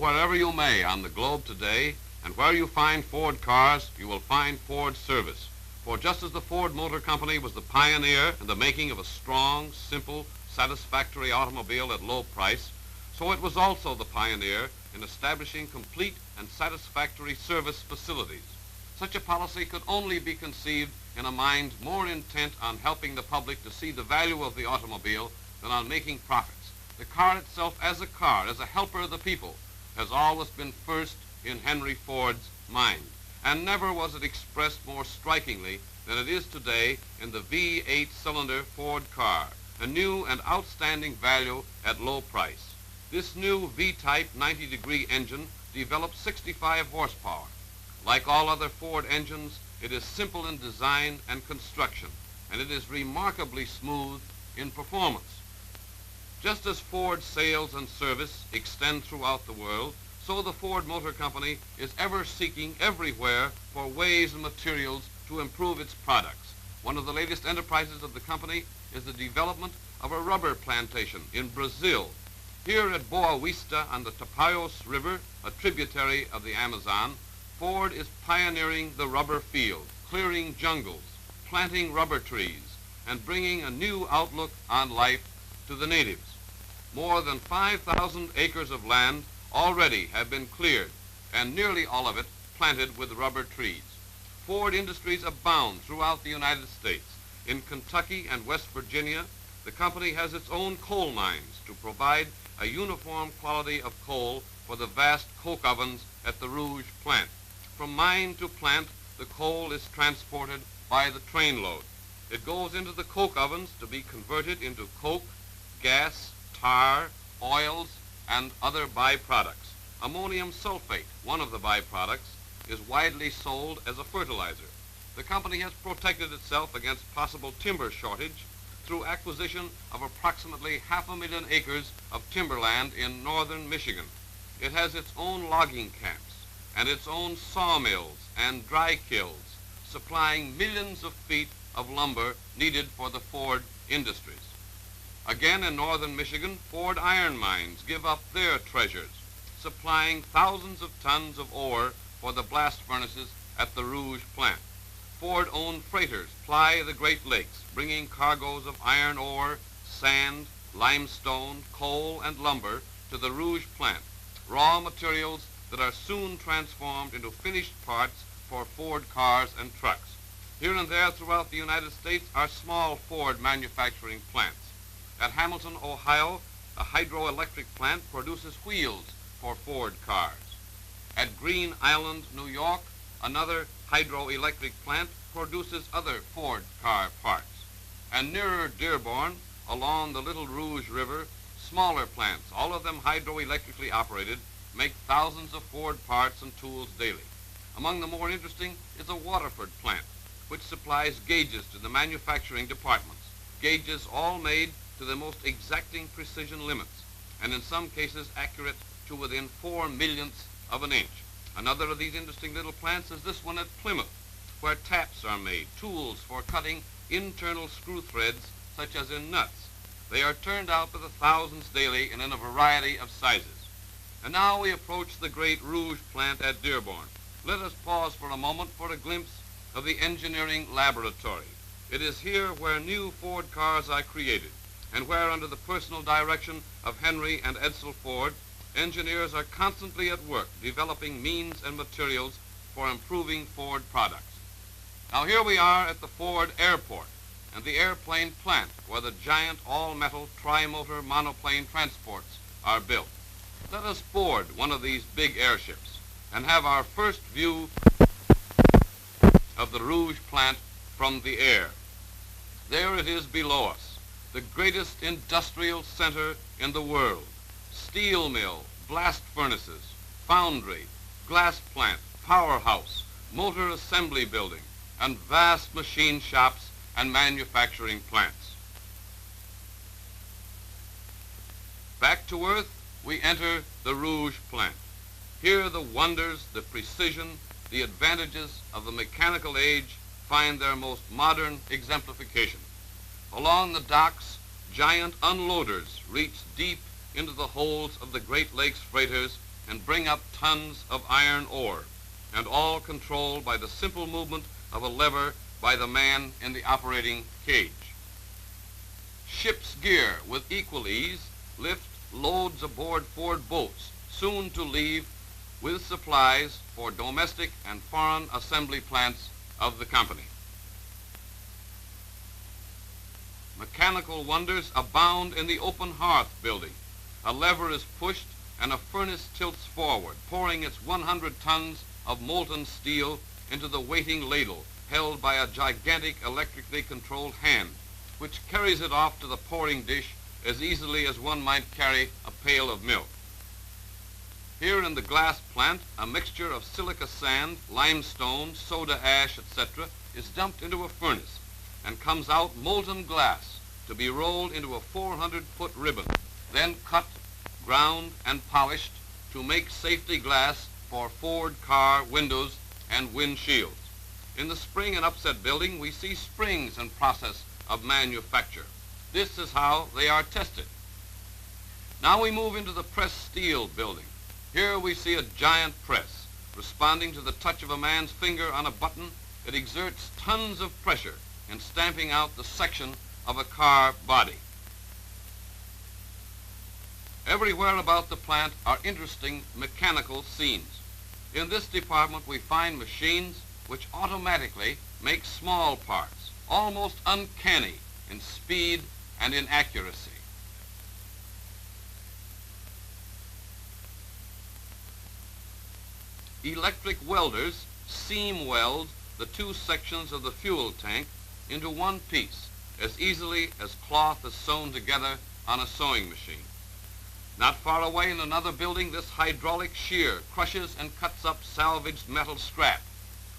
wherever you may on the globe today, and where you find Ford cars, you will find Ford service. For just as the Ford Motor Company was the pioneer in the making of a strong, simple, satisfactory automobile at low price, so it was also the pioneer in establishing complete and satisfactory service facilities. Such a policy could only be conceived in a mind more intent on helping the public to see the value of the automobile than on making profits. The car itself as a helper of the people, has always been first in Henry Ford's mind, and never was it expressed more strikingly than it is today in the V8 cylinder Ford car, a new and outstanding value at low price. This new V-type 90-degree engine develops 65 horsepower. Like all other Ford engines, it is simple in design and construction, and it is remarkably smooth in performance. Just as Ford sales and service extend throughout the world, so the Ford Motor Company is ever seeking everywhere for ways and materials to improve its products. One of the latest enterprises of the company is the development of a rubber plantation in Brazil. Here at Boa Vista on the Tapajos River, a tributary of the Amazon, Ford is pioneering the rubber field, clearing jungles, planting rubber trees, and bringing a new outlook on life to the natives. More than 5,000 acres of land already have been cleared, and nearly all of it planted with rubber trees. Ford industries abound throughout the United States. In Kentucky and West Virginia, the company has its own coal mines to provide a uniform quality of coal for the vast coke ovens at the Rouge plant. From mine to plant, the coal is transported by the trainload. It goes into the coke ovens to be converted into coke, gas, tar, oils, and other byproducts. Ammonium sulfate, one of the byproducts, is widely sold as a fertilizer. The company has protected itself against possible timber shortage through acquisition of approximately 500,000 acres of timberland in northern Michigan. It has its own logging camps and its own sawmills and dry kilns, supplying millions of feet of lumber needed for the Ford industries. Again, in northern Michigan, Ford iron mines give up their treasures, supplying thousands of tons of ore for the blast furnaces at the Rouge plant. Ford-owned freighters ply the Great Lakes, bringing cargoes of iron ore, sand, limestone, coal, and lumber to the Rouge plant, raw materials that are soon transformed into finished parts for Ford cars and trucks. Here and there throughout the United States are small Ford manufacturing plants. At Hamilton, Ohio, a hydroelectric plant produces wheels for Ford cars. At Green Island, New York, another hydroelectric plant produces other Ford car parts. And nearer Dearborn, along the Little Rouge River, smaller plants, all of them hydroelectrically operated, make thousands of Ford parts and tools daily. Among the more interesting is a Waterford plant, which supplies gauges to the manufacturing departments, gauges all made to the most exacting precision limits, and in some cases accurate to within 4/millionths of an inch. Another of these interesting little plants is this one at Plymouth, where taps are made, tools for cutting internal screw threads, such as in nuts. They are turned out by the thousands daily and in a variety of sizes. And now we approach the great Rouge plant at Dearborn. Let us pause for a moment for a glimpse of the engineering laboratory. It is here where new Ford cars are created, and where, under the personal direction of Henry and Edsel Ford, engineers are constantly at work developing means and materials for improving Ford products. Now here we are at the Ford Airport and the airplane plant where the giant all-metal tri-motor monoplane transports are built. Let us board one of these big airships and have our first view of the Rouge plant from the air. There it is below us, the greatest industrial center in the world. Steel mill, blast furnaces, foundry, glass plant, powerhouse, motor assembly building, and vast machine shops and manufacturing plants. Back to Earth, we enter the Rouge plant. Here the wonders, the precision, the advantages of the mechanical age find their most modern exemplification. Along the docks, giant unloaders reach deep into the holds of the Great Lakes freighters and bring up tons of iron ore, and all controlled by the simple movement of a lever by the man in the operating cage. Ship's gear, with equal ease, lift loads aboard Ford boats, soon to leave with supplies for domestic and foreign assembly plants of the company. Mechanical wonders abound in the open hearth building. A lever is pushed and a furnace tilts forward, pouring its 100 tons of molten steel into the waiting ladle held by a gigantic electrically controlled hand, which carries it off to the pouring dish as easily as one might carry a pail of milk. Here in the glass plant, a mixture of silica sand, limestone, soda ash, etc. is dumped into a furnace and comes out molten glass to be rolled into a 400-foot ribbon, then cut, ground, and polished to make safety glass for Ford car windows and windshields. In the spring and upset building, we see springs in process of manufacture. This is how they are tested. Now we move into the pressed steel building. Here we see a giant press. Responding to the touch of a man's finger on a button, it exerts tons of pressure in stamping out the section of a car body. Everywhere about the plant are interesting mechanical scenes. In this department we find machines which automatically make small parts, almost uncanny in speed and in accuracy. Electric welders seam weld the two sections of the fuel tank into one piece as easily as cloth is sewn together on a sewing machine. Not far away in another building, this hydraulic shear crushes and cuts up salvaged metal scrap,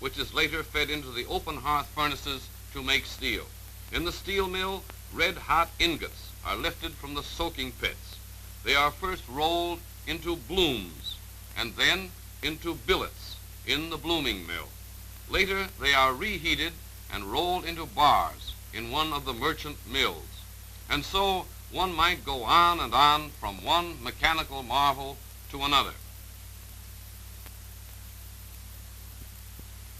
which is later fed into the open hearth furnaces to make steel. In the steel mill, red-hot ingots are lifted from the soaking pits. They are first rolled into blooms and then into billets in the blooming mill. Later, they are reheated and rolled into bars in one of the merchant mills. And so one might go on and on from one mechanical marvel to another.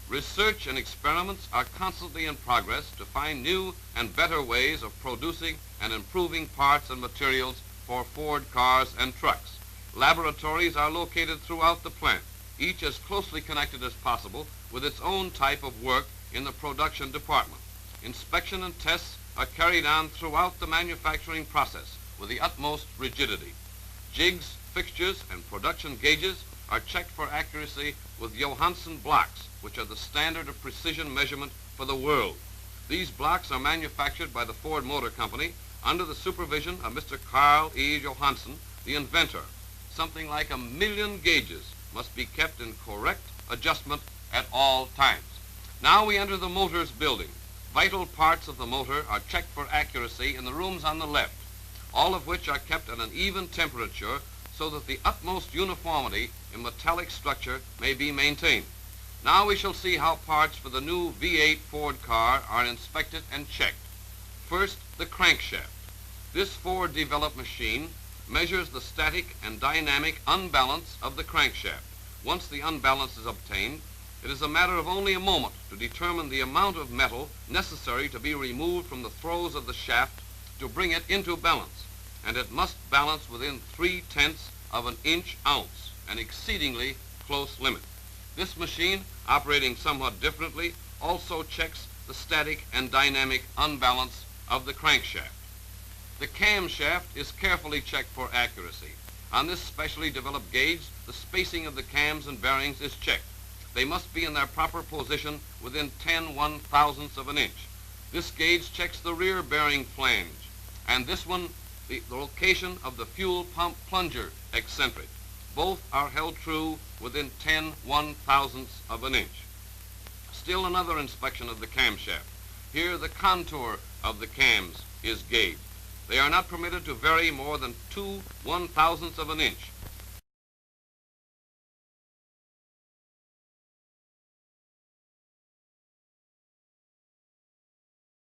Research and experiments are constantly in progress to find new and better ways of producing and improving parts and materials for Ford cars and trucks. Laboratories are located throughout the plant, each as closely connected as possible with its own type of work in the production department. Inspection and tests are carried on throughout the manufacturing process with the utmost rigidity. Jigs, fixtures, and production gauges are checked for accuracy with Johansen blocks, which are the standard of precision measurement for the world. These blocks are manufactured by the Ford Motor Company under the supervision of Mr. Carl E. Johansen, the inventor. Something like 1 million gauges must be kept in correct adjustment at all times. Now we enter the motors building. Vital parts of the motor are checked for accuracy in the rooms on the left, all of which are kept at an even temperature so that the utmost uniformity in metallic structure may be maintained. Now we shall see how parts for the new V8 Ford car are inspected and checked. First, the crankshaft. This Ford-developed machine measures the static and dynamic unbalance of the crankshaft. Once the unbalance is obtained, it is a matter of only a moment to determine the amount of metal necessary to be removed from the throes of the shaft to bring it into balance, and it must balance within 0.3 of an inch-ounce, an exceedingly close limit. This machine, operating somewhat differently, also checks the static and dynamic unbalance of the crankshaft. The camshaft is carefully checked for accuracy. On this specially developed gauge, the spacing of the cams and bearings is checked. They must be in their proper position within 10/1000ths of an inch. This gauge checks the rear bearing flange, and this one the location of the fuel pump plunger eccentric. Both are held true within 10/1000ths of an inch. Still another inspection of the camshaft. Here the contour of the cams is gauged. They are not permitted to vary more than 2/1000ths of an inch,